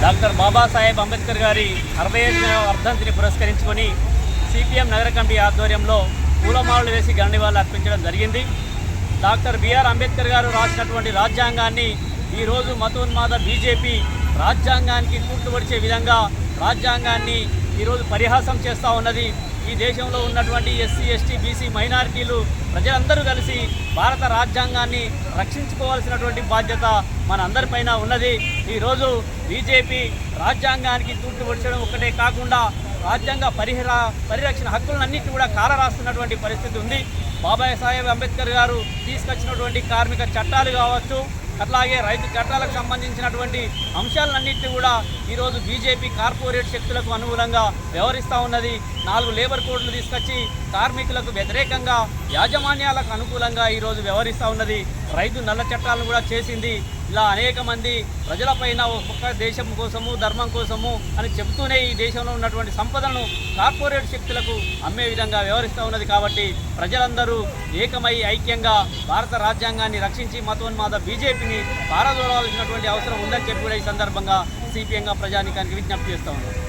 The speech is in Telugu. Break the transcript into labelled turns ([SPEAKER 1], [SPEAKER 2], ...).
[SPEAKER 1] డాక్టర్ బాబాసాహెబ్ అంబేద్కర్ గారి 65వ వర్ధంతిని పురస్కరించుకొని సిపిఎం నగర కమిటీ ఆధ్వర్యంలో పూలమాలలు వేసి గణనివాళులు అర్పించడం జరిగింది. డాక్టర్ బిఆర్ అంబేద్కర్ గారు రాసినటువంటి రాజ్యాంగాన్ని ఈరోజు మతోన్మాద బీజేపీ రాజ్యాంగానికి కూర్చుపడిచే విధంగా రాజ్యాంగాన్ని ఈరోజు పరిహాసం చేస్తూ ఉన్నది. ఈ దేశంలో ఉన్నటువంటి ఎస్సీ, ఎస్టీ, బీసీ మైనారిటీలు ప్రజలందరూ కలిసి భారత రాజ్యాంగాన్ని రక్షించుకోవాల్సినటువంటి బాధ్యత మన అందరిపైన ఉన్నది. ఈరోజు బీజేపీ రాజ్యాంగానికి కూర్చుపడిచడం ఒక్కటే కాకుండా రాజ్యాంగ పరిరక్షణ హక్కులన్నింటినీ కూడా కాలరాస్తున్నటువంటి పరిస్థితి ఉంది. బాబాసాహెబ్ అంబేద్కర్ గారు తీసుకొచ్చినటువంటి కార్మిక చట్టాలు కావచ్చు, అట్లాగే రైతు చట్టాలకు సంబంధించినటువంటి అంశాలన్నింటినీ కూడా ఈరోజు బీజేపీ కార్పొరేట్ శక్తులకు అనుకూలంగా వ్యవహరిస్తూ ఉన్నది. 4 లేబర్ కోడ్లు తీసుకొచ్చి కార్మికులకు వ్యతిరేకంగా, యాజమాన్యాలకు అనుకూలంగా ఈరోజు వ్యవహరిస్తూ ఉన్నది. రైతు నల్ల చట్టాలను కూడా చేసింది. ఇలా అనేక మంది ప్రజలపైన ఒక్కొక్క దేశం కోసము, ధర్మం కోసము అని చెబుతూనే ఈ దేశంలో ఉన్నటువంటి సంపదలను కార్పొరేట్ శక్తులకు అమ్మే విధంగా వ్యవహరిస్తూ ఉన్నది. కాబట్టి ప్రజలందరూ ఏకమై ఐక్యంగా భారత రాజ్యాంగాన్ని రక్షించి మతోన్మాద బీజేపీని పారదోలవలసినటువంటి అవసరం ఉందని చెప్పి కూడా ఈ సందర్భంగా సిపిఎంగా ప్రజానీకానికి విజ్ఞప్తి చేస్తూ ఉన్నారు.